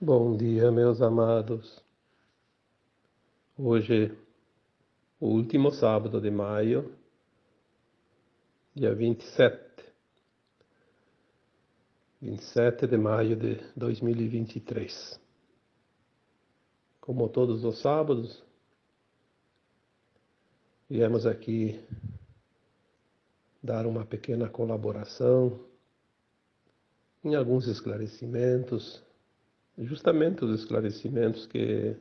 Bom dia, meus amados. Hoje, o último sábado de maio, dia 27 de maio de 2023. Como todos os sábados, viemos aqui dar uma pequena colaboração em alguns esclarecimentos, justamente os esclarecimentos que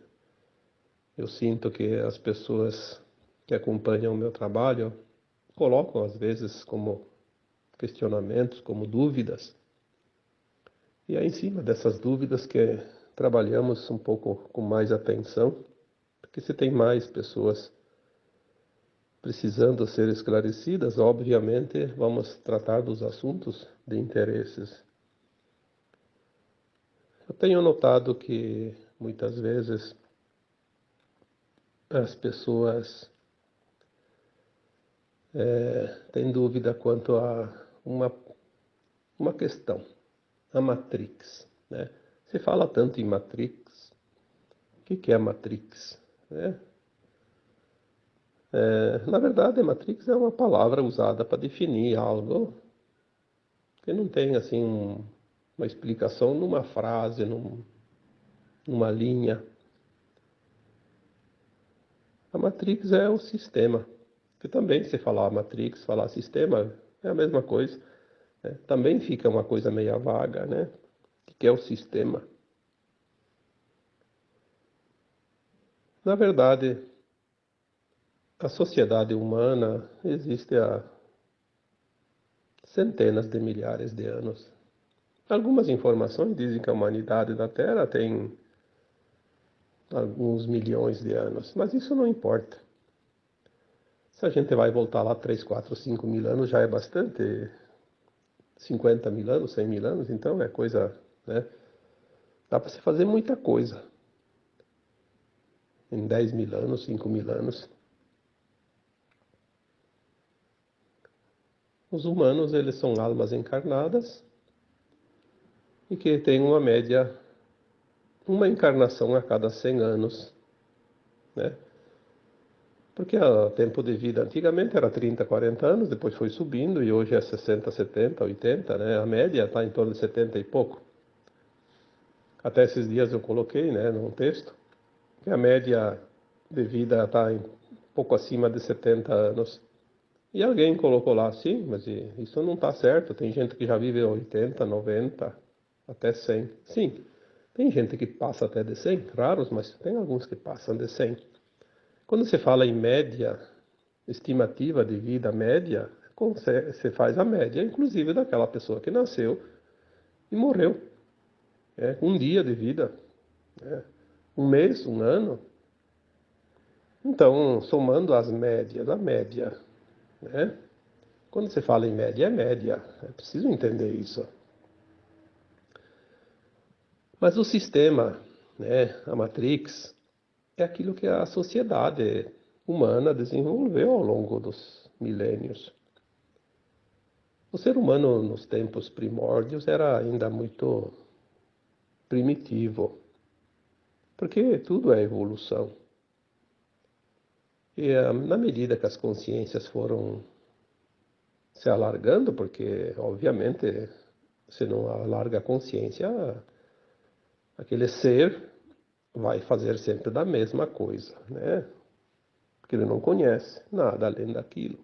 eu sinto que as pessoas que acompanham o meu trabalho colocam às vezes como questionamentos, como dúvidas. E é em cima dessas dúvidas que trabalhamos um pouco com mais atenção, porque se tem mais pessoas precisando ser esclarecidas, obviamente vamos tratar dos assuntos de interesses. Eu tenho notado que muitas vezes as pessoas têm dúvida quanto a uma questão, a Matrix, né? Se fala tanto em Matrix, o que é a Matrix, né? Na verdade, Matrix é uma palavra usada para definir algo que não tem assim uma explicação numa frase, numa linha. A Matrix é o sistema, que também se falar Matrix, falar sistema, é a mesma coisa, né? Também fica uma coisa meio vaga, né? O que é o sistema? Na verdade, a sociedade humana existe há centenas de milhares de anos. Algumas informações dizem que a humanidade da Terra tem alguns milhões de anos, mas isso não importa. Se a gente vai voltar lá 3, 4, 5 mil anos, já é bastante. 50 mil anos, 100 mil anos, então é coisa, né? Dá para se fazer muita coisa em 10 mil anos, 5 mil anos. Os humanos, eles são almas encarnadas e que têm uma média, uma encarnação a cada 100 anos, né? Porque o tempo de vida antigamente era 30, 40 anos, depois foi subindo e hoje é 60, 70, 80, né? A média está em torno de 70 e pouco. Até esses dias eu coloquei, né, num texto, que a média de vida está um pouco acima de 70 anos. E alguém colocou lá, sim, mas isso não está certo. Tem gente que já vive 80, 90, até 100. Sim, tem gente que passa até de 100, raros, mas tem alguns que passam de 100. Quando se fala em média, estimativa de vida média, você faz a média, inclusive daquela pessoa que nasceu e morreu. Um dia de vida, um mês, um ano. Então, somando as médias, a média, né? Quando você fala em média, é média. É preciso entender isso. Mas o sistema, né, a Matrix, é aquilo que a sociedade humana desenvolveu ao longo dos milênios. O ser humano, nos tempos primórdios, era ainda muito primitivo, porque tudo é evolução. E na medida que as consciências foram se alargando, porque, obviamente, se não alarga a consciência, aquele ser vai fazer sempre da mesma coisa, né? Porque ele não conhece nada além daquilo.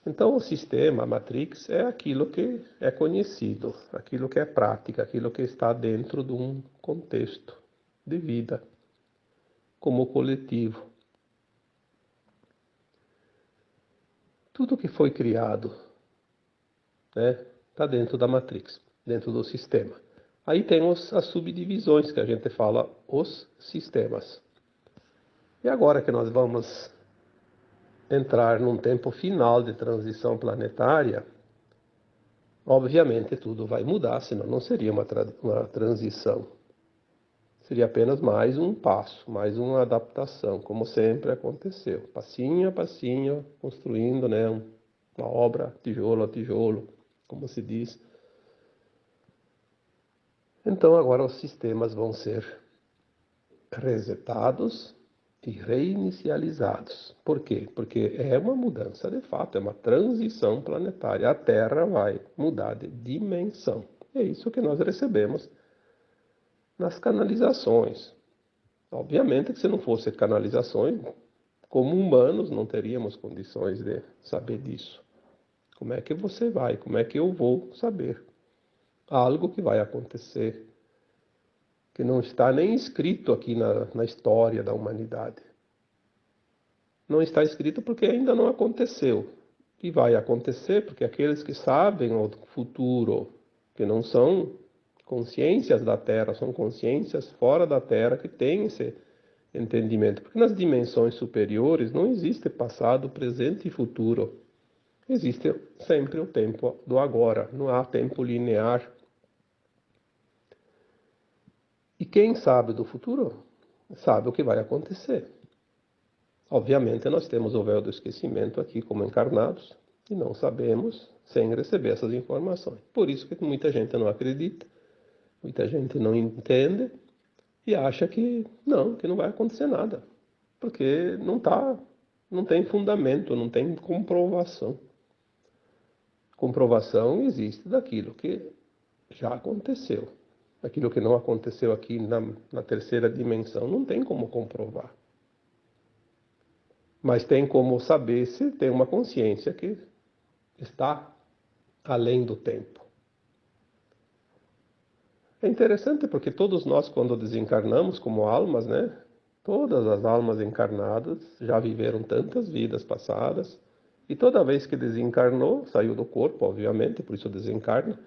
Então, o sistema, a Matrix, é aquilo que é conhecido, aquilo que é prática, aquilo que está dentro de um contexto de vida, como coletivo. Tudo que foi criado, né, está dentro da Matrix, dentro do sistema. Aí temos as subdivisões que a gente fala, os sistemas. E agora que nós vamos entrar num tempo final de transição planetária, obviamente tudo vai mudar, senão não seria uma transição. Seria apenas mais um passo, mais uma adaptação, como sempre aconteceu. Passinho a passinho, construindo, né, uma obra, tijolo a tijolo, como se diz. Então agora os sistemas vão ser resetados e reinicializados. Por quê? Porque é uma mudança de fato, é uma transição planetária. A Terra vai mudar de dimensão. É isso que nós recebemos nas canalizações. Obviamente que se não fosse canalizações, como humanos não teríamos condições de saber disso. Como é que você vai? Como é que eu vou saber? Algo que vai acontecer, que não está nem escrito aqui na história da humanidade. Não está escrito porque ainda não aconteceu. E vai acontecer porque aqueles que sabem o futuro, que não são consciências da Terra, são consciências fora da Terra que têm esse entendimento. Porque nas dimensões superiores não existe passado, presente e futuro. Existe sempre o tempo do agora, não há tempo linear. E quem sabe do futuro, sabe o que vai acontecer. Obviamente, nós temos o véu do esquecimento aqui como encarnados e não sabemos sem receber essas informações. Por isso que muita gente não acredita, muita gente não entende e acha que não vai acontecer nada, porque não tem fundamento, não tem comprovação. Comprovação existe daquilo que já aconteceu. Aquilo que não aconteceu aqui na terceira dimensão não tem como comprovar. Mas tem como saber se tem uma consciência que está além do tempo. É interessante porque todos nós, quando desencarnamos como almas, né? Todas as almas encarnadas já viveram tantas vidas passadas e toda vez que desencarnou, saiu do corpo, obviamente, por isso desencarna,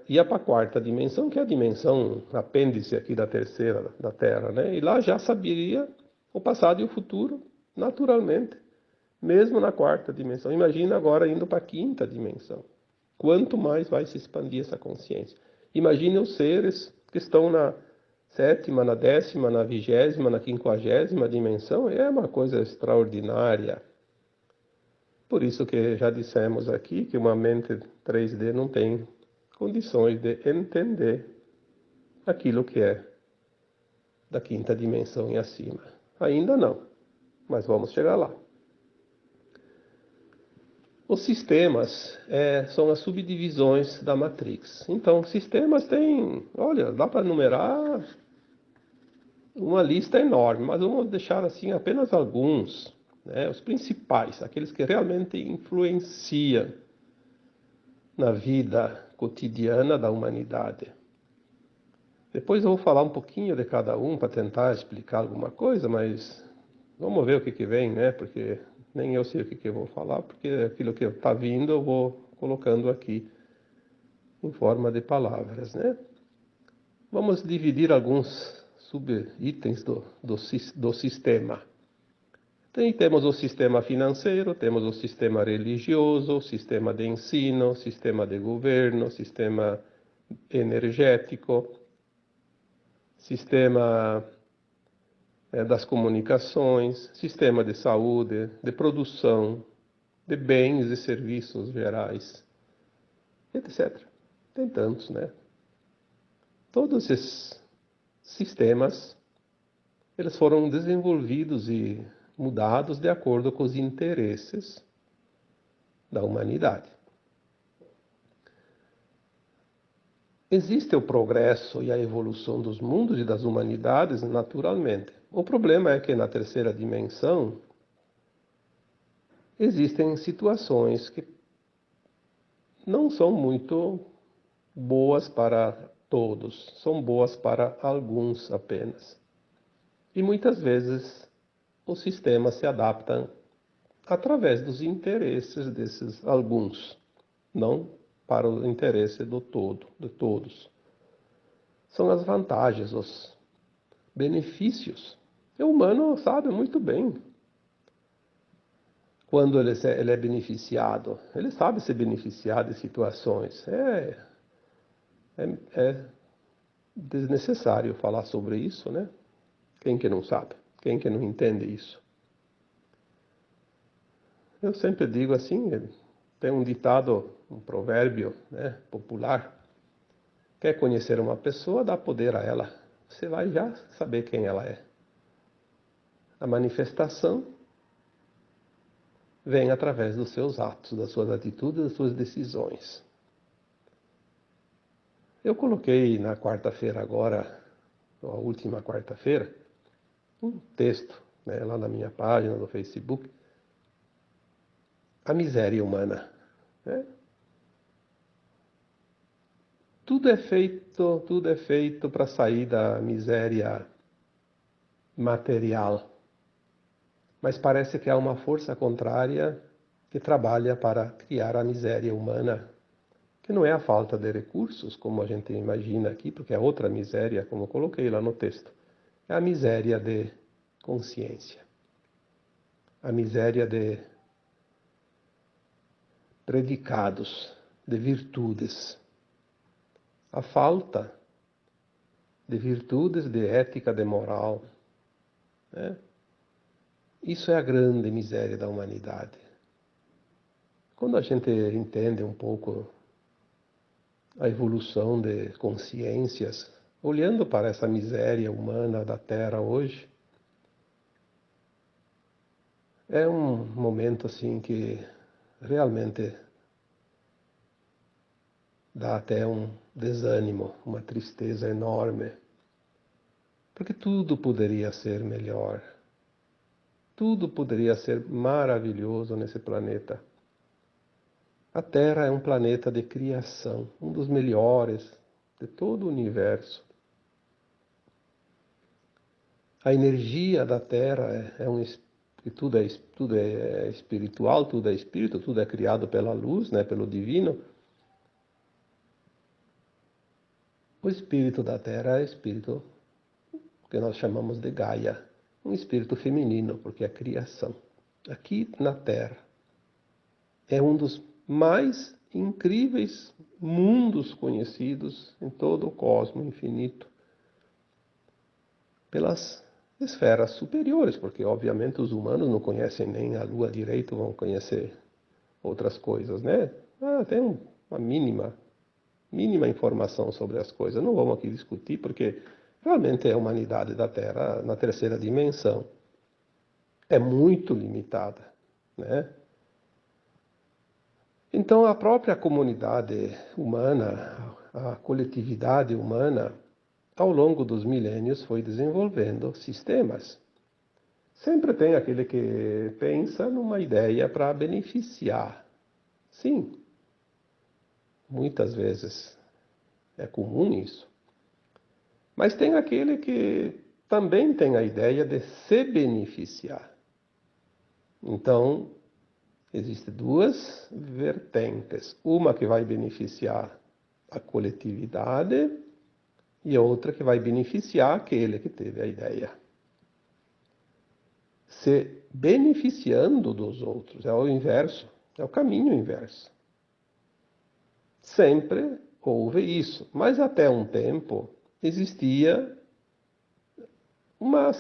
ia para a quarta dimensão, que é a dimensão apêndice aqui da terceira, da Terra, né? E lá já saberia o passado e o futuro, naturalmente, mesmo na quarta dimensão. Imagina agora indo para a quinta dimensão. Quanto mais vai se expandir essa consciência. Imagine os seres que estão na sétima, na décima, na vigésima, na quinquagésima dimensão. É uma coisa extraordinária. Por isso que já dissemos aqui que uma mente 3D não tem condições de entender aquilo que é da quinta dimensão e acima. Ainda não, mas vamos chegar lá. Os sistemas são as subdivisões da Matrix. Então, sistemas têm, olha, dá para numerar uma lista enorme, mas vamos deixar assim apenas alguns, né, os principais, aqueles que realmente influenciam na vida cotidiana da humanidade. Depois eu vou falar um pouquinho de cada um para tentar explicar alguma coisa, mas vamos ver o que vem, né? Porque nem eu sei o que eu vou falar, porque aquilo que está vindo eu vou colocando aqui em forma de palavras, né? Vamos dividir alguns subitens do sistema. Temos o sistema financeiro, temos o sistema religioso, o sistema de ensino, o sistema de governo, o sistema energético, sistema das comunicações, sistema de saúde, de produção, de bens e serviços gerais, etc. Tem tantos, né? Todos esses sistemas, eles foram desenvolvidos e mudados de acordo com os interesses da humanidade. Existe o progresso e a evolução dos mundos e das humanidades, naturalmente. O problema é que na terceira dimensão existem situações que não são muito boas para todos, são boas para alguns apenas. E muitas vezes o sistema se adapta através dos interesses desses alguns, não para o interesse do todo, de todos. São as vantagens, os benefícios. O humano sabe muito bem quando ele é beneficiado. Ele sabe se beneficiar de situações. É desnecessário falar sobre isso, né? Quem que não sabe? Quem que não entende isso? Eu sempre digo assim, tem um ditado, um provérbio, né, popular, Quer conhecer uma pessoa, dá poder a ela. Você vai já saber quem ela é. A manifestação vem através dos seus atos, das suas atitudes, das suas decisões. Eu coloquei na quarta-feira agora, a última quarta-feira, um texto, né, lá na minha página do Facebook, a miséria humana. Né? Tudo é feito para sair da miséria material. Mas parece que há uma força contrária que trabalha para criar a miséria humana, que não é a falta de recursos, como a gente imagina aqui, porque é outra miséria, como eu coloquei lá no texto. É a miséria de consciência, a miséria de predicados, de virtudes, a falta de virtudes, de ética, de moral. Né? Isso é a grande miséria da humanidade. Quando a gente entende um pouco a evolução de consciências, olhando para essa miséria humana da Terra hoje, é um momento assim que realmente dá até um desânimo, uma tristeza enorme, porque tudo poderia ser melhor, tudo poderia ser maravilhoso nesse planeta. A Terra é um planeta de criação, um dos melhores de todo o universo. A energia da Terra tudo é espiritual, tudo é espírito, tudo é criado pela luz, né, pelo divino. O espírito da Terra é espírito que nós chamamos de Gaia, um espírito feminino, porque é a criação. Aqui na Terra é um dos mais incríveis mundos conhecidos em todo o cosmo infinito pelas esferas superiores, porque obviamente os humanos não conhecem nem a Lua direito, vão conhecer outras coisas, né? Tem uma mínima informação sobre as coisas. Não vamos aqui discutir, porque realmente a humanidade da Terra, na terceira dimensão, é muito limitada, né? Então a própria comunidade humana, a coletividade humana, ao longo dos milênios foi desenvolvendo sistemas. Sempre tem aquele que pensa numa ideia para beneficiar. Sim, muitas vezes é comum isso. Mas tem aquele que também tem a ideia de se beneficiar. Então, existem duas vertentes. Uma que vai beneficiar a coletividade e outra que vai beneficiar aquele que teve a ideia. Se beneficiando dos outros, é o inverso, é o caminho inverso. Sempre houve isso, mas até um tempo existia um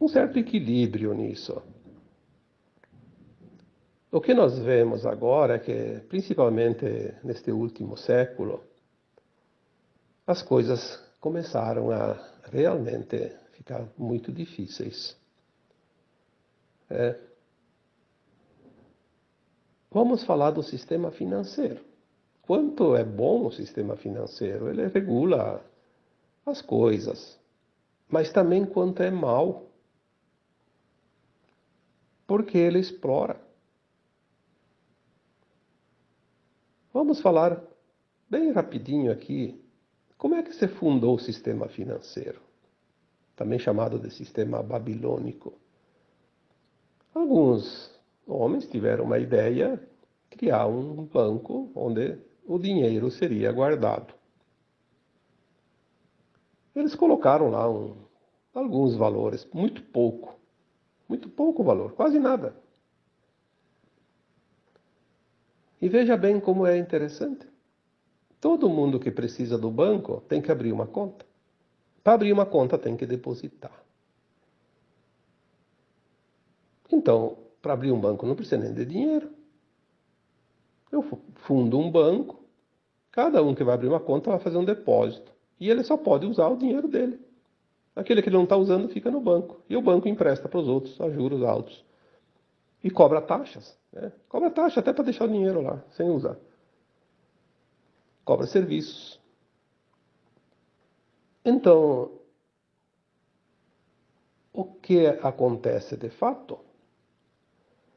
certo equilíbrio nisso. O que nós vemos agora é que, principalmente neste último século, as coisas começaram a realmente ficar muito difíceis. Vamos falar do sistema financeiro. Quanto é bom o sistema financeiro? Ele regula as coisas, mas também quanto é mal, porque ele explora. Vamos falar bem rapidinho aqui como é que se fundou o sistema financeiro, também chamado de sistema babilônico. Alguns homens tiveram uma ideia, criar um banco onde o dinheiro seria guardado. Eles colocaram lá alguns valores, muito pouco valor, quase nada. E veja bem como é interessante. Todo mundo que precisa do banco tem que abrir uma conta. Para abrir uma conta tem que depositar. Então, para abrir um banco não precisa nem de dinheiro. Eu fundo um banco, Cada um que vai abrir uma conta vai fazer um depósito. E ele só pode usar o dinheiro dele. Aquele que ele não está usando fica no banco. E o banco empresta para os outros a juros altos. E cobra taxas. Né? Cobra taxa até para deixar o dinheiro lá, sem usar. Cobra serviços. Então, o que acontece de fato?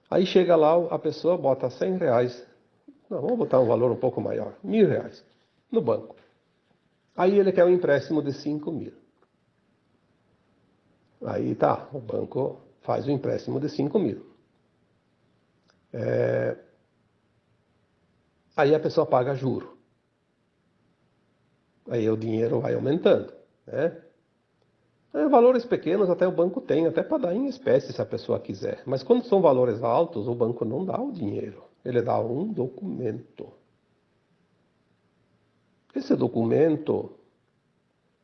Aí chega lá, a pessoa bota R$100. Não, vamos botar um valor um pouco maior. R$1.000 no banco. Aí ele quer um empréstimo de 5.000. Aí tá, o banco faz o empréstimo de 5.000. Aí a pessoa paga juro. Aí o dinheiro vai aumentando, né? Valores pequenos até o banco tem, até para dar em espécie se a pessoa quiser. Mas quando são valores altos, o banco não dá o dinheiro. Ele dá um documento. Esse documento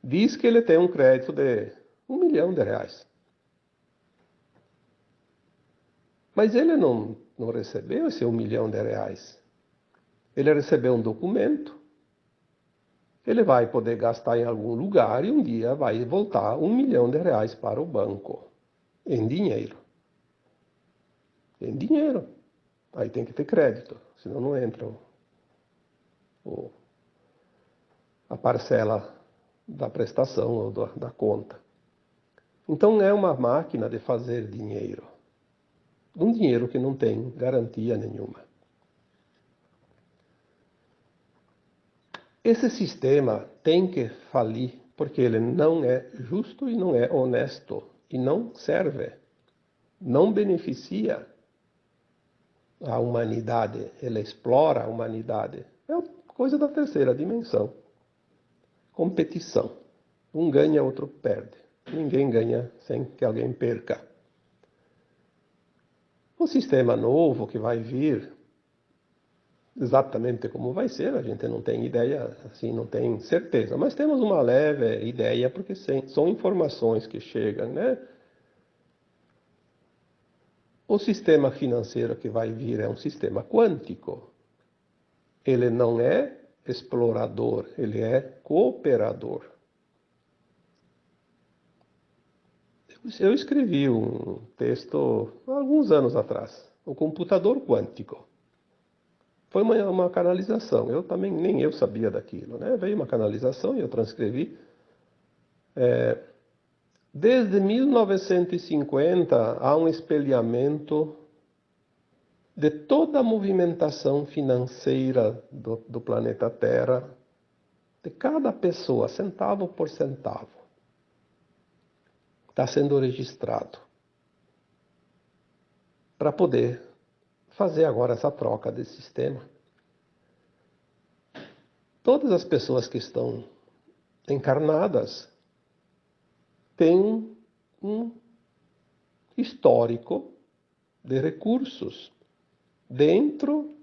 diz que ele tem um crédito de R$1.000.000. Mas ele não recebeu esse R$1.000.000. Ele recebeu um documento. Ele vai poder gastar em algum lugar e um dia vai voltar R$1.000.000 para o banco. Em dinheiro. Em dinheiro. Aí tem que ter crédito, senão não entra a parcela da prestação ou da conta. Então é uma máquina de fazer dinheiro. Um dinheiro que não tem garantia nenhuma. Esse sistema tem que falir porque ele não é justo e não é honesto e não serve, não beneficia a humanidade, ele explora a humanidade. É coisa da terceira dimensão. Competição. Um ganha, outro perde. Ninguém ganha sem que alguém perca. O sistema novo que vai vir, exatamente como vai ser, a gente não tem ideia, assim, não tem certeza, mas temos uma leve ideia, porque são informações que chegam, né? O sistema financeiro que vai vir é um sistema quântico. Ele não é explorador, ele é cooperador. Eu escrevi um texto há alguns anos atrás, o computador quântico. Foi uma canalização, nem eu sabia daquilo, né? Veio uma canalização e eu transcrevi. Desde 1950 há um espelhamento de toda a movimentação financeira do planeta Terra, de cada pessoa, centavo por centavo. Está sendo registrado para poder fazer agora essa troca de sistema. Todas as pessoas que estão encarnadas têm um histórico de recursos dentro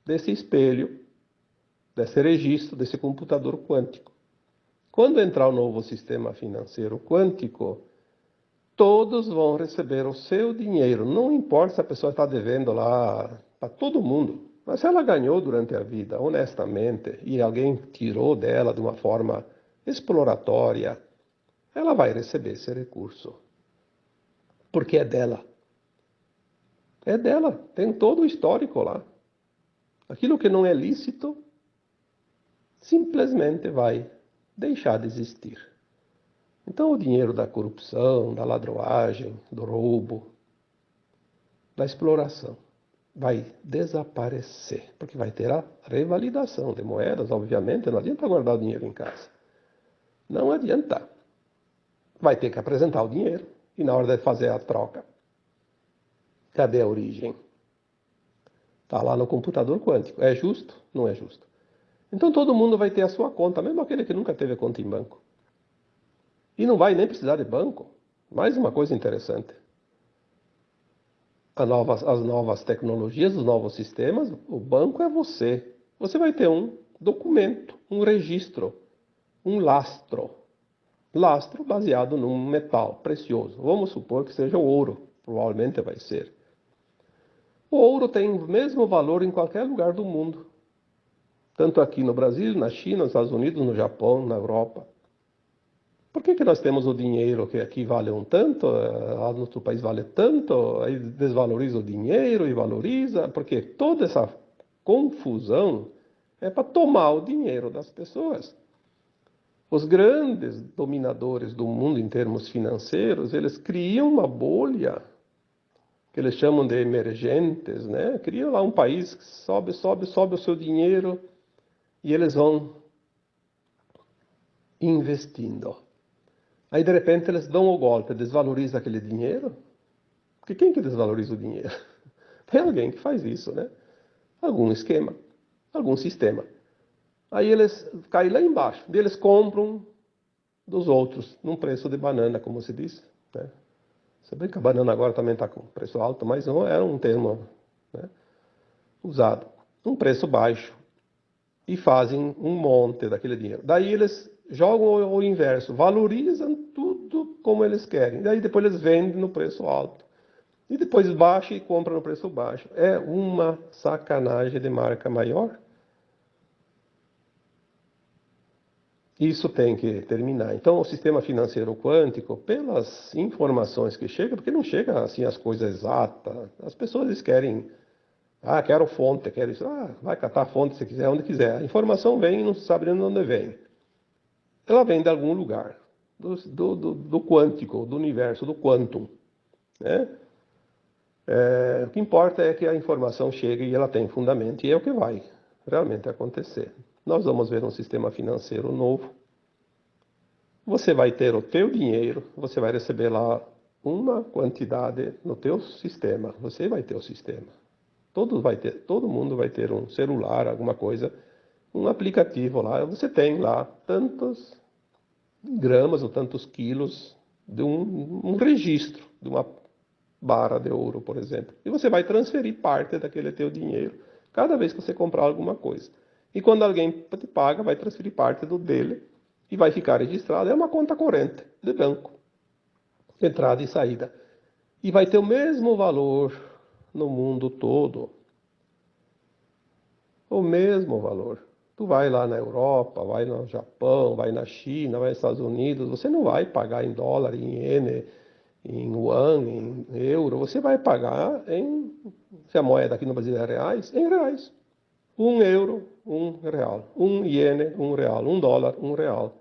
desse espelho, desse registro, desse computador quântico. Quando entrar o novo sistema financeiro quântico, todos vão receber o seu dinheiro. Não importa se a pessoa está devendo lá para todo mundo. Mas se ela ganhou durante a vida, honestamente, e alguém tirou dela de uma forma exploratória, ela vai receber esse recurso. Porque é dela. É dela. Tem todo o histórico lá. Aquilo que não é lícito, simplesmente vai deixar de existir. Então o dinheiro da corrupção, da ladroagem, do roubo, da exploração, vai desaparecer, porque vai ter a revalidação de moedas, obviamente, não adianta guardar o dinheiro em casa. Não adianta. Vai ter que apresentar o dinheiro, e na hora de fazer a troca, cadê a origem? Está lá no computador quântico. É justo? Não é justo. Então todo mundo vai ter a sua conta, mesmo aquele que nunca teve conta em banco. E não vai nem precisar de banco. Mais uma coisa interessante. As novas tecnologias, os novos sistemas, o banco é você. Você vai ter um documento, um registro, um lastro. Lastro baseado num metal precioso. Vamos supor que seja o ouro. Provavelmente vai ser. O ouro tem o mesmo valor em qualquer lugar do mundo. tanto aqui no Brasil, na China, nos Estados Unidos, no Japão, na Europa. Por que nós temos o dinheiro que aqui vale um tanto, lá no outro país vale tanto, aí desvaloriza o dinheiro e valoriza? Porque toda essa confusão é para tomar o dinheiro das pessoas. Os grandes dominadores do mundo em termos financeiros, eles criam uma bolha, que eles chamam de emergentes, né? Criam lá um país que sobe o seu dinheiro e eles vão investindo. Aí, de repente, eles dão o golpe, desvaloriza aquele dinheiro. Porque quem que desvaloriza o dinheiro? Tem alguém que faz isso, né? Algum esquema, algum sistema. Aí eles caem lá embaixo, e eles compram dos outros, num preço de banana, como se diz, né? Se bem que a banana agora também está com preço alto, mas não era um termo, né, usado. Um preço baixo. E fazem um monte daquele dinheiro. Daí eles jogam o inverso, valorizam tudo como eles querem. Daí depois eles vendem no preço alto. E depois baixa e compra no preço baixo. É uma sacanagem de marca maior. Isso tem que terminar. Então, o sistema financeiro quântico, pelas informações que chegam, porque não chega assim as coisas exatas, as pessoas querem, quero fonte, quero isso, vai catar a fonte se quiser, onde quiser. A informação vem e não se sabe de onde vem. Ela vem de algum lugar, do quântico, do universo, do quantum, né? O que importa é que a informação chegue e ela tem fundamento, e é o que vai realmente acontecer. Nós vamos ver um sistema financeiro novo. Você vai ter o teu dinheiro, você vai receber lá uma quantidade no teu sistema. Você vai ter o sistema. Todo mundo vai ter um celular, alguma coisa, um aplicativo lá. Você tem lá tantos gramas ou tantos quilos de um registro de uma barra de ouro, por exemplo. E você vai transferir parte daquele teu dinheiro cada vez que você comprar alguma coisa. E quando alguém te paga, vai transferir parte do dele e vai ficar registrado. É uma conta corrente de banco, entrada e saída. E vai ter o mesmo valor no mundo todo. O mesmo valor. Tu vai lá na Europa, vai no Japão, vai na China, vai nos Estados Unidos, você não vai pagar em dólar, em iene, em yuan, em euro, você vai pagar se a moeda aqui no Brasil é reais, em reais. 1 euro, 1 real. 1 iene, 1 real. 1 dólar, 1 real.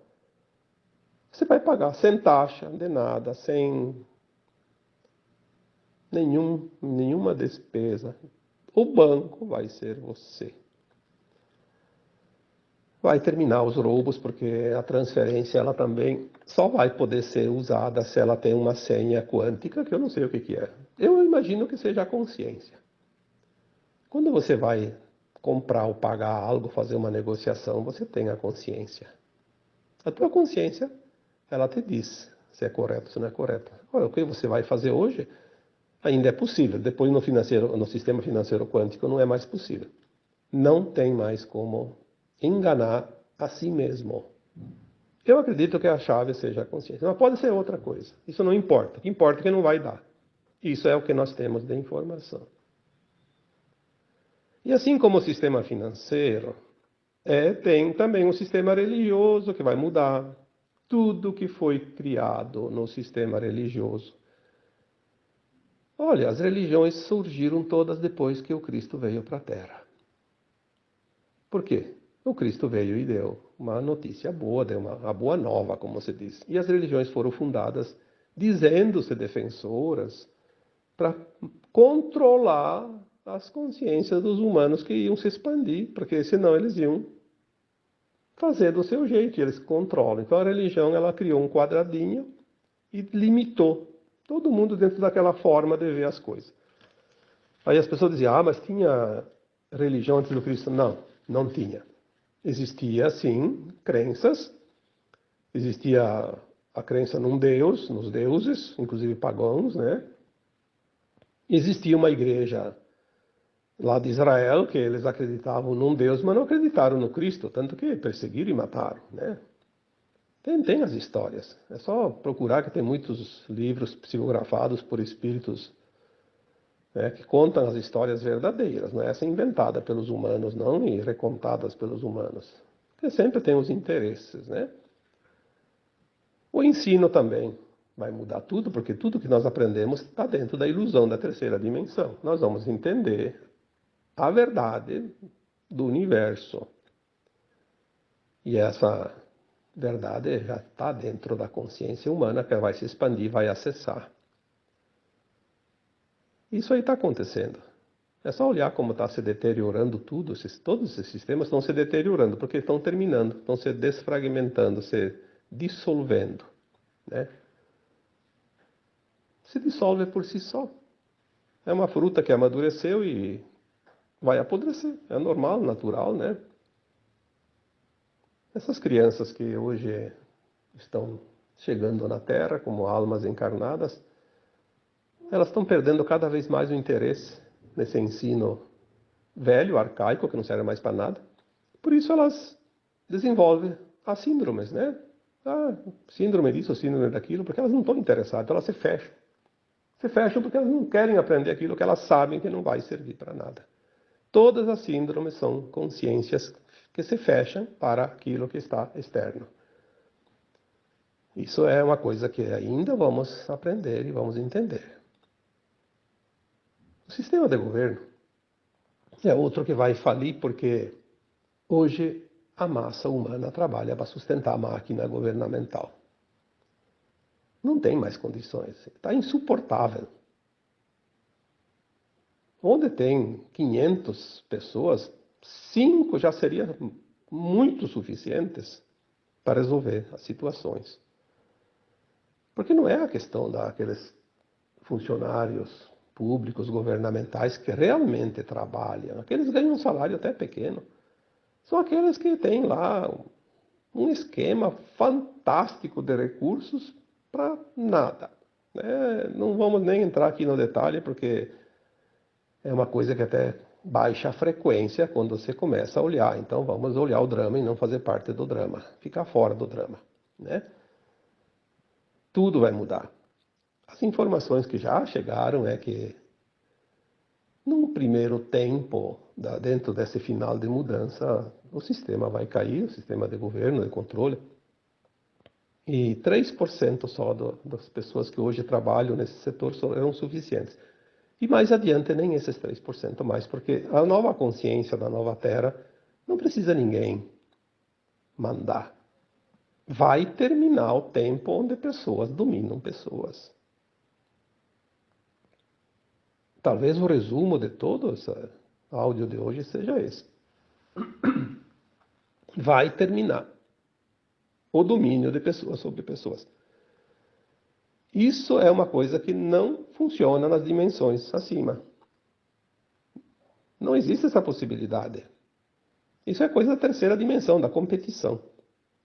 Você vai pagar sem taxa, de nada, sem nenhuma despesa. O banco vai ser você. Vai terminar os roubos, porque a transferência ela também só vai poder ser usada se ela tem uma senha quântica, que eu não sei o que é. Eu imagino que seja a consciência. Quando você vai comprar ou pagar algo, fazer uma negociação, você tem a consciência. A tua consciência, ela te diz se é correto, se não é correto. Olha, o que você vai fazer hoje ainda é possível. Depois no sistema financeiro quântico não é mais possível. Não tem mais como enganar a si mesmo. Eu acredito que a chave seja a consciência, mas pode ser outra coisa. Isso não importa. O que importa é que não vai dar. Isso é o que nós temos de informação. E assim como o sistema financeiro, tem também um sistema religioso que vai mudar. Tudo que foi criado no sistema religioso. Olha, as religiões surgiram todas depois que o Cristo veio para a Terra. Por quê? O Cristo veio e deu uma notícia boa, deu uma boa nova, como se diz. E as religiões foram fundadas dizendo-se defensoras para controlar as consciências dos humanos que iam se expandir, porque senão eles iam fazer do seu jeito, e eles controlam. Então a religião ela criou um quadradinho e limitou todo mundo dentro daquela forma de ver as coisas. Aí as pessoas diziam, mas tinha religião antes do Cristo? Não, não tinha. Existia, sim, crenças. Existia a crença num Deus, nos deuses, inclusive pagãos, né? Existia uma igreja lá de Israel, que eles acreditavam num Deus, mas não acreditaram no Cristo, tanto que perseguiram e mataram, né? Tem as histórias. É só procurar que tem muitos livros psicografados por espíritos né, que contam as histórias verdadeiras, não é essa inventada pelos humanos, não, e recontadas pelos humanos. Porque sempre tem os interesses, né? O ensino também vai mudar tudo, porque tudo que nós aprendemos está dentro da ilusão da terceira dimensão. Nós vamos entender a verdade do universo. E essa verdade já está dentro da consciência humana, que vai se expandir, vai acessar. Isso aí está acontecendo. É só olhar como está se deteriorando tudo. Todos esses sistemas estão se deteriorando, porque estão terminando, estão se desfragmentando, se dissolvendo, né? Se dissolve por si só. É uma fruta que amadureceu e vai apodrecer. É normal, natural, né? Essas crianças que hoje estão chegando na Terra como almas encarnadas, elas estão perdendo cada vez mais o interesse nesse ensino velho, arcaico, que não serve mais para nada. Por isso elas desenvolvem as síndromes, né? Síndrome disso, síndrome daquilo, porque elas não estão interessadas, elas se fecham. Se fecham porque elas não querem aprender aquilo que elas sabem que não vai servir para nada. Todas as síndromes são consciências que se fecham para aquilo que está externo. Isso é uma coisa que ainda vamos aprender e vamos entender. O sistema de governo é outro que vai falir porque hoje a massa humana trabalha para sustentar a máquina governamental. Não tem mais condições, está insuportável. Onde tem 500 pessoas, 5 já seriam muito suficientes para resolver as situações. Porque não é a questão daqueles funcionários públicos, governamentais, que realmente trabalham. Aqueles ganham um salário até pequeno. São aqueles que têm lá um esquema fantástico de recursos para nada. Não vamos nem entrar aqui no detalhe, porque é uma coisa que até baixa a frequência quando você começa a olhar. Então vamos olhar o drama e não fazer parte do drama. Ficar fora do drama, né? Tudo vai mudar. As informações que já chegaram é que, num primeiro tempo, dentro desse final de mudança, o sistema vai cair, o sistema de governo, de controle, e 3% só das pessoas que hoje trabalham nesse setor serão suficientes. E mais adiante, nem esses 3% mais, porque a nova consciência da nova Terra não precisa ninguém mandar. Vai terminar o tempo onde pessoas dominam pessoas. Talvez o resumo de todo esse áudio de hoje seja esse. Vai terminar o domínio de pessoas sobre pessoas. Isso é uma coisa que não funciona nas dimensões acima. Não existe essa possibilidade. Isso é coisa da terceira dimensão, da competição.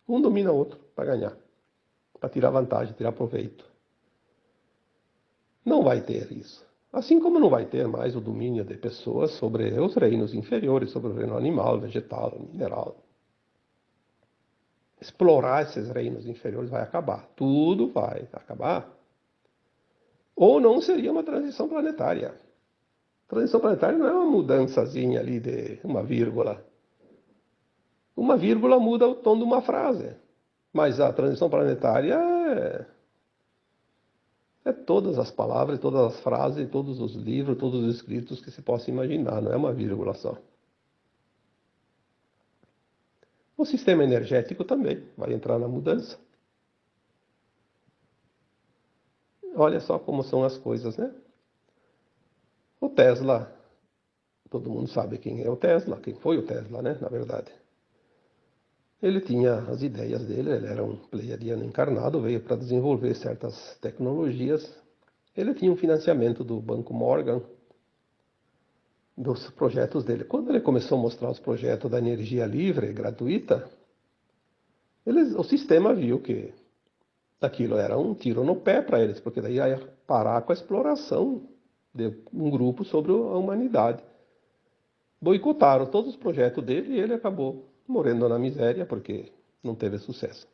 Um domina o outro para ganhar, para tirar vantagem, tirar proveito. Não vai ter isso. Assim como não vai ter mais o domínio de pessoas sobre os reinos inferiores, sobre o reino animal, vegetal, mineral. Explorar esses reinos inferiores vai acabar. Tudo vai acabar. Ou não seria uma transição planetária. Transição planetária não é uma mudançazinha ali de uma vírgula. Uma vírgula muda o tom de uma frase. Mas a transição planetária é todas as palavras, todas as frases, todos os livros, todos os escritos que se possa imaginar. Não é uma vírgula só. O sistema energético também vai entrar na mudança. Olha só como são as coisas, né? O Tesla, todo mundo sabe quem é o Tesla, quem foi o Tesla, né? Na verdade. Ele tinha as ideias dele, ele era um pleiadiano encarnado, veio para desenvolver certas tecnologias. Ele tinha um financiamento do Banco Morgan, dos projetos dele. Quando ele começou a mostrar os projetos da energia livre, gratuita, o sistema viu que aquilo era um tiro no pé para eles, porque daí ia parar com a exploração de um grupo sobre a humanidade. Boicotaram todos os projetos dele e ele acabou morrendo na miséria porque não teve sucesso.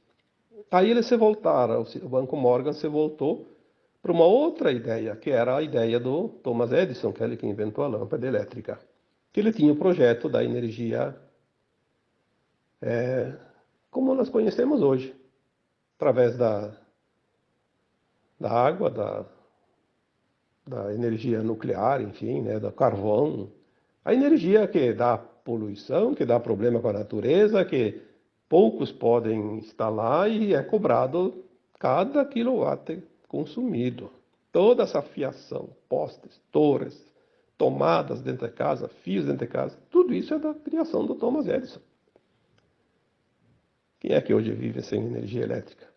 Aí eles se voltaram, o Banco Morgan se voltou para uma outra ideia, que era a ideia do Thomas Edison, que é ele que inventou a lâmpada elétrica. Que ele tinha o projeto da energia como nós conhecemos hoje, através da água, da energia nuclear, enfim, né, do carvão. A energia que dá poluição, que dá problema com a natureza, que poucos podem instalar e é cobrado cada quilowatt consumido. Toda essa fiação, postes, torres, tomadas dentro de casa, fios dentro de casa, tudo isso é da criação do Thomas Edison. Quem é que hoje vive sem energia elétrica?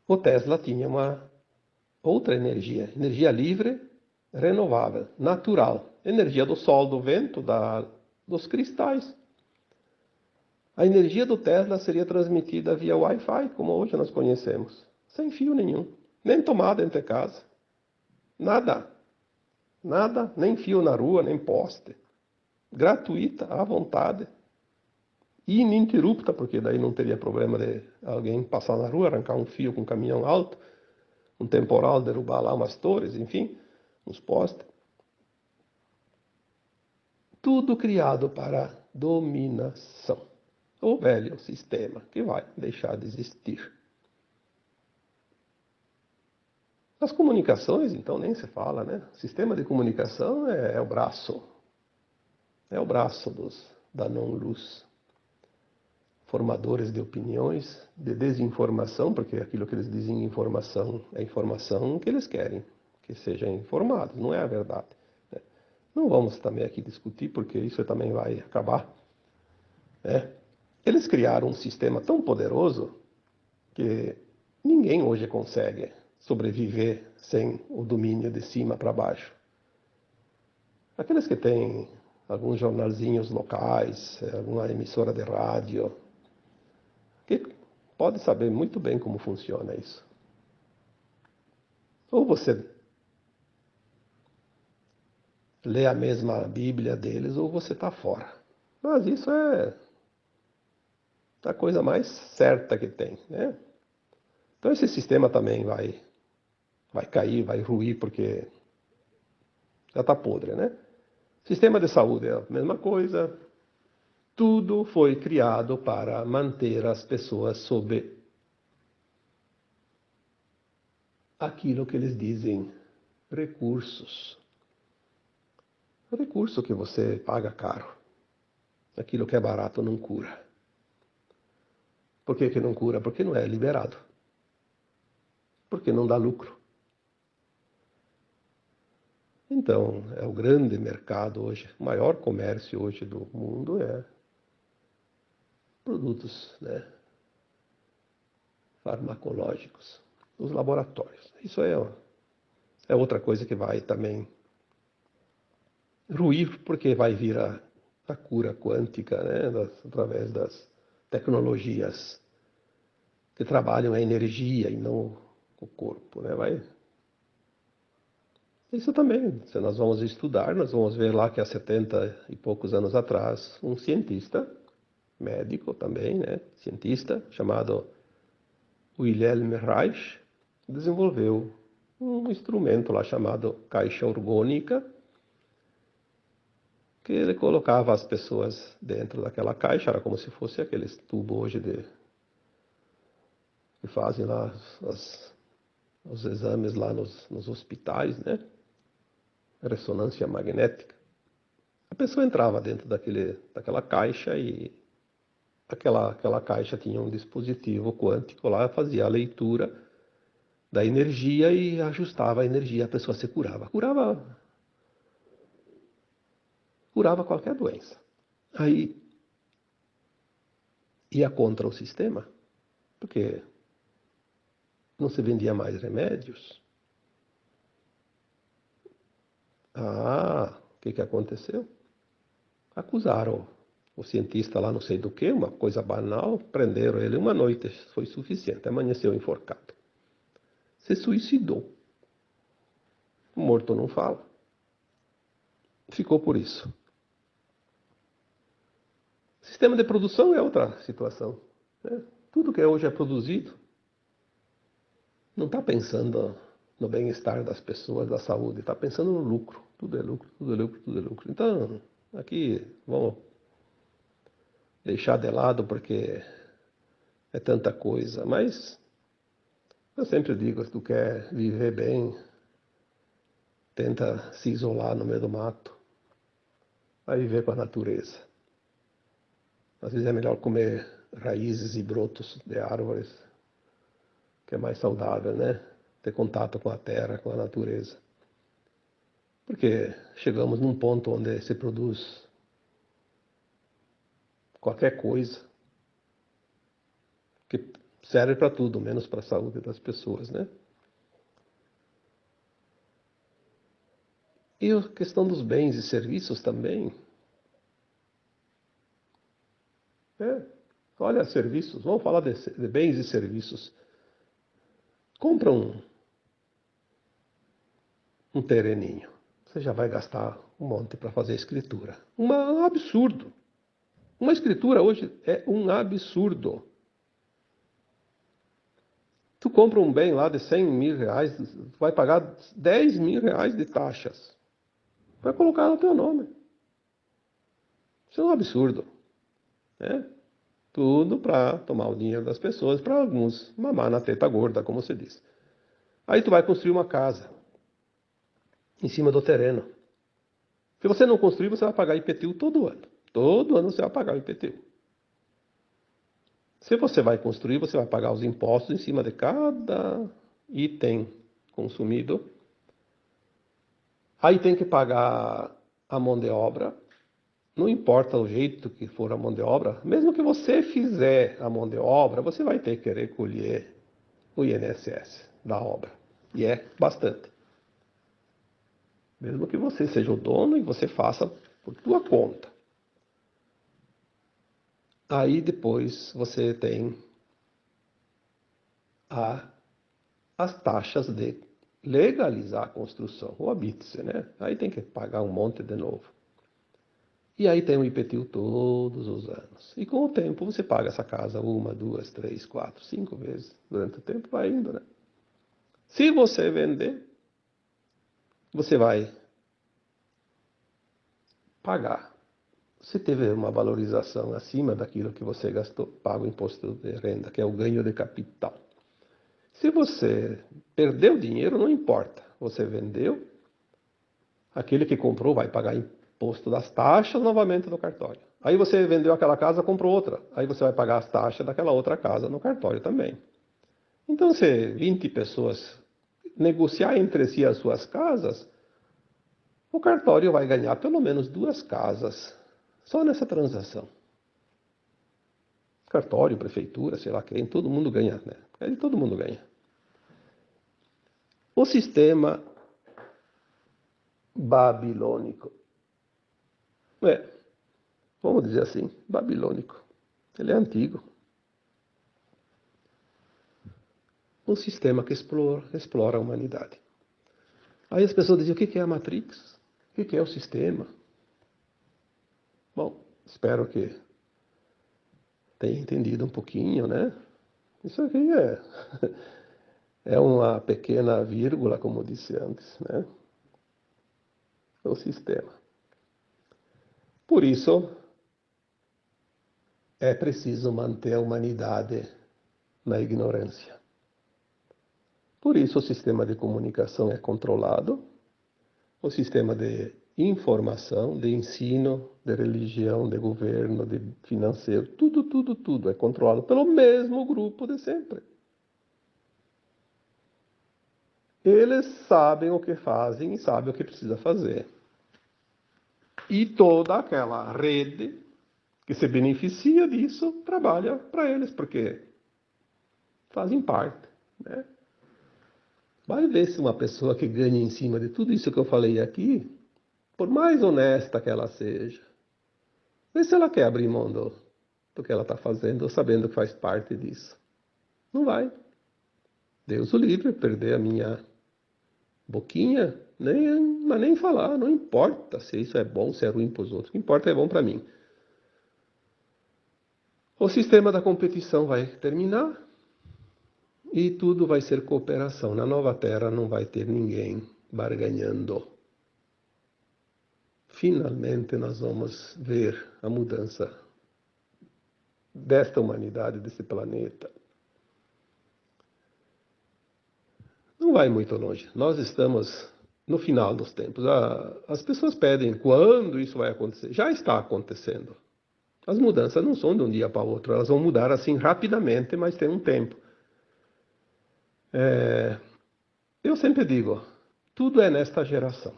O Tesla tinha uma outra energia livre, renovável, natural, energia do sol, do vento, dos cristais. A energia do Tesla seria transmitida via Wi-Fi, como hoje nós conhecemos, sem fio nenhum, nem tomada entre casa, nada, nada, nem fio na rua, nem poste, gratuita, à vontade, ininterrupta, porque daí não teria problema de alguém passar na rua, arrancar um fio com um caminhão alto, um temporal, derrubar lá umas torres, enfim, uns postes. Tudo criado para dominação. O velho sistema que vai deixar de existir. As comunicações, então, nem se fala, né? O sistema de comunicação é o braço. É o braço da não-luz. Formadores de opiniões, de desinformação, porque aquilo que eles dizem informação é informação que eles querem que sejam informados, não é a verdade. Né? Não vamos também aqui discutir, porque isso também vai acabar. Né? Eles criaram um sistema tão poderoso que ninguém hoje consegue sobreviver sem o domínio de cima para baixo. Aqueles que têm alguns jornalzinhos locais, alguma emissora de rádio, que pode saber muito bem como funciona isso. Ou você lê a mesma Bíblia deles, ou você está fora. Mas isso é a coisa mais certa que tem, né? Então esse sistema também vai cair, vai ruir, porque já está podre, né? Sistema de saúde é a mesma coisa. Tudo foi criado para manter as pessoas sob aquilo que eles dizem recursos. Recurso que você paga caro. Aquilo que é barato não cura. Por que não cura? Porque não é liberado. Porque não dá lucro. Então, é o grande mercado hoje, o maior comércio hoje do mundo é produtos, né, farmacológicos, os laboratórios. Isso é outra coisa que vai também ruir, porque vai vir a cura quântica, né, através das tecnologias que trabalham a energia e não o corpo, né, Isso também, se nós vamos estudar, nós vamos ver lá que há 70 e poucos anos atrás, um cientista, médico também, né, cientista, chamado Wilhelm Reich, desenvolveu um instrumento lá chamado caixa orgônica, que ele colocava as pessoas dentro daquela caixa, era como se fosse aqueles tubos hoje que fazem lá os exames lá nos hospitais, né? Ressonância magnética. A pessoa entrava dentro daquela caixa e aquela caixa tinha um dispositivo quântico lá, fazia a leitura da energia e ajustava a energia, a pessoa se curava. Curava qualquer doença. Aí ia contra o sistema, porque não se vendia mais remédios. O que aconteceu? Acusaram o cientista lá não sei do que, uma coisa banal, prenderam ele uma noite, foi suficiente, amanheceu enforcado. Se suicidou. O morto não fala. Ficou por isso. Sistema de produção é outra situação. Né? Tudo que hoje é produzido não está pensando no bem-estar das pessoas, da saúde, está pensando no lucro. Tudo é lucro, tudo é lucro, tudo é lucro. Então, aqui vamos deixar de lado porque é tanta coisa. Mas eu sempre digo, se tu quer viver bem, tenta se isolar no meio do mato, vai viver com a natureza. Às vezes é melhor comer raízes e brotos de árvores, que é mais saudável, né? Ter contato com a terra, com a natureza. Porque chegamos num ponto onde se produz qualquer coisa que serve para tudo, menos para a saúde das pessoas, né? E a questão dos bens e serviços também. Né? Olha, serviços, vamos falar de bens e serviços. Compra um terreninho. Você já vai gastar um monte para fazer escritura. Um absurdo. Uma escritura hoje é um absurdo. Tu compra um bem lá de 100 mil reais, vai pagar 10 mil reais de taxas. Vai colocar no teu nome. Isso é um absurdo. Né? Tudo para tomar o dinheiro das pessoas, para alguns mamar na teta gorda, como se diz. Aí tu vai construir uma casa em cima do terreno. Se você não construir, você vai pagar IPTU todo ano. Todo ano você vai pagar o IPTU. Se você vai construir, você vai pagar os impostos em cima de cada item consumido. Aí tem que pagar a mão de obra. Não importa o jeito que for a mão de obra, mesmo que você fizer a mão de obra, você vai ter que querer colher o INSS da obra. E é bastante. Mesmo que você seja o dono e você faça por tua conta. Aí depois você tem as taxas de legalizar a construção, o habite-se, né? Aí tem que pagar um monte de novo. E aí tem o IPTU todos os anos. E com o tempo você paga essa casa 1, 2, 3, 4, 5 vezes. Durante o tempo vai indo, né? Se você vender, você vai pagar. Se teve uma valorização acima daquilo que você gastou, paga o imposto de renda, que é o ganho de capital. Se você perdeu dinheiro, não importa. Você vendeu, aquele que comprou vai pagar imposto das taxas novamente no cartório. Aí você vendeu aquela casa, comprou outra. Aí você vai pagar as taxas daquela outra casa no cartório também. Então, se 20 pessoas negociar entre si as suas casas, o cartório vai ganhar pelo menos 2 casas só nessa transação. Cartório, prefeitura, sei lá quem, todo mundo ganha, né? Aí todo mundo ganha. O sistema babilônico. Vamos dizer assim, babilônico. Ele é antigo. Um sistema que explora a humanidade. Aí as pessoas dizem, o que é a Matrix? O que é o sistema? Bom, espero que tenha entendido um pouquinho, né? Isso aqui é uma pequena vírgula, como disse antes, né? O sistema. Por isso, é preciso manter a humanidade na ignorância. Por isso, o sistema de comunicação é controlado, o sistema de informação, de ensino, de religião, de governo, de financeiro, tudo é controlado pelo mesmo grupo de sempre. Eles sabem o que fazem e sabem o que precisa fazer. E toda aquela rede que se beneficia disso trabalha para eles, porque fazem parte, né? Vai ver se uma pessoa que ganha em cima de tudo isso que eu falei aqui, por mais honesta que ela seja, vê se ela quer abrir mão do que ela está fazendo, sabendo que faz parte disso. Não vai. Deus o livre, perder a minha boquinha, mas nem falar, não importa se isso é bom, se é ruim para os outros, o que importa é bom para mim. O sistema da competição vai terminar E tudo vai ser cooperação. Na nova terra não vai ter ninguém barganhando. Finalmente nós vamos ver a mudança desta humanidade, desse planeta. Não vai muito longe. Nós estamos no final dos tempos. As pessoas pedem quando isso vai acontecer. Já está acontecendo. As mudanças não são de um dia para o outro. Elas vão mudar assim rapidamente, mas tem um tempo. Eu sempre digo, tudo é nesta geração.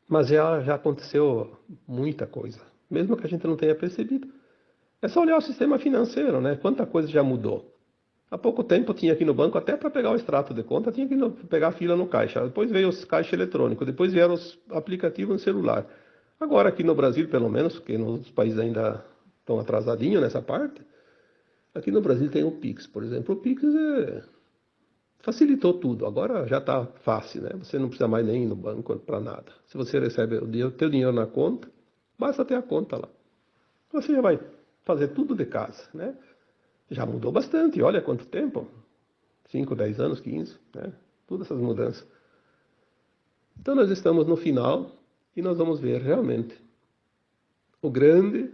Mas já aconteceu muita coisa, mesmo que a gente não tenha percebido. É só olhar o sistema financeiro, né? Quanta coisa já mudou. Há pouco tempo eu tinha aqui no banco, até para pegar o extrato de conta, tinha que pegar a fila no caixa. Depois veio os caixa eletrônico, depois vieram os aplicativos no celular. Agora aqui no Brasil, pelo menos, porque nos países ainda estão atrasadinhos nessa parte, aqui no Brasil tem o Pix, por exemplo. O Pix facilitou tudo. Agora já está fácil, né? Você não precisa mais nem ir no banco para nada. Se você recebe o teu dinheiro na conta, basta ter a conta lá. Você já vai fazer tudo de casa, né? Já mudou bastante. Olha quanto tempo. 5, 10 anos, 15, né? Todas essas mudanças. Então nós estamos no final e nós vamos ver realmente o grande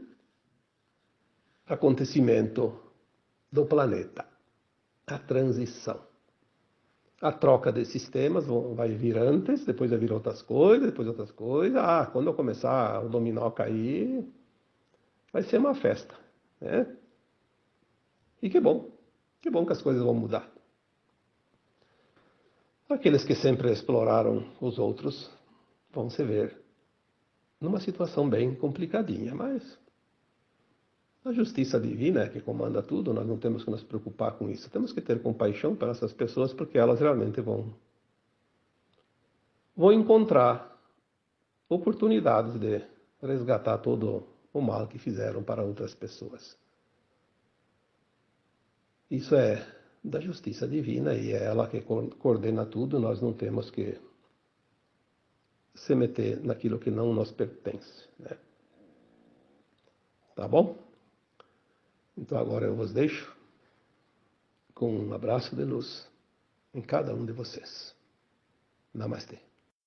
acontecimento do planeta, a transição. A troca de sistemas vai vir antes, depois vai vir outras coisas, depois outras coisas. Quando eu começar o dominó a cair, vai ser uma festa, né? E que bom que as coisas vão mudar. Aqueles que sempre exploraram os outros vão se ver numa situação bem complicadinha, mas a justiça divina é que comanda tudo, nós não temos que nos preocupar com isso. Temos que ter compaixão para essas pessoas, porque elas realmente vão encontrar oportunidades de resgatar todo o mal que fizeram para outras pessoas. Isso é da justiça divina e é ela que coordena tudo, nós não temos que se meter naquilo que não nos pertence, né? Tá bom? Então agora eu vos deixo com um abraço de luz em cada um de vocês. Namastê.